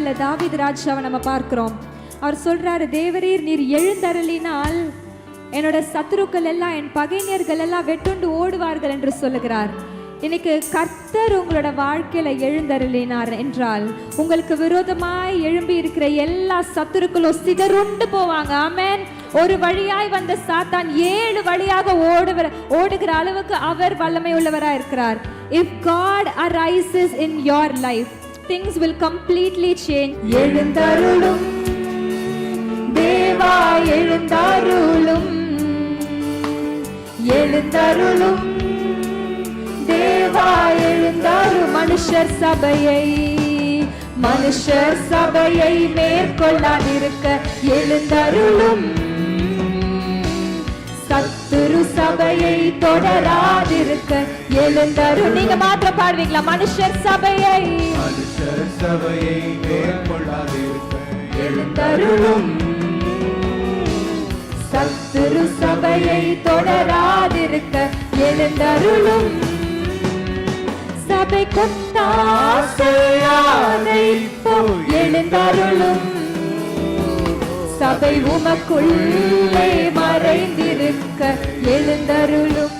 அதிகாரத்துல தாவீது ராஜாவை நம்ம பார்க்கிறோம். அவர் சொல்றாரு, தேவரீர் நீர் எழுந்தருளினால் என்னோட சத்துருக்கள் எல்லாம், என் பகைஞர்கள் எல்லாம் வெட்டுண்டு ஓடுவார்கள் என்று சொல்லுகிறார். இன்னைக்கு கர்த்தர் உங்களோட வாழ்க்கையில எழுந்தருளினார் என்றால் உங்களுக்கு விரோதமாய் எழும்பி இருக்கிற எல்லா சத்துருக்களும் சிதறுண்டு போவாங்க. ஆமென். ஒரு வழியாய் வந்த சாத்தான் 7 வழியாக ஓடுகிற அளவுக்கு அவர் வல்லமை உள்ளவராய் இருக்கிறார். If God arises in your life, things will completely change. எழுந்தருளும் தேவா, எழுந்தருளும், எழுந்தருளும் தேவா, எழுந்தருளும். மனுஷர் சபையை மேற்கொள்ளாதிருக்க எழுந்தருளும். சத்துரு சபையை தொடராதிருக்க எழுந்தருளும். நீங்க மாத்திரம் பாடுவீங்களா? மனுஷர் சபையை மேற்கொள்ளாதிருக்க எழுந்தருளும். சத்துரு சபையை தொடராதிருக்க எழுந்தருளும். சபை கொத்தாசையாதை எழுந்தருளும். சபை உமக்குள்ளே மறைந்திருக்க எழுந்தருளும்.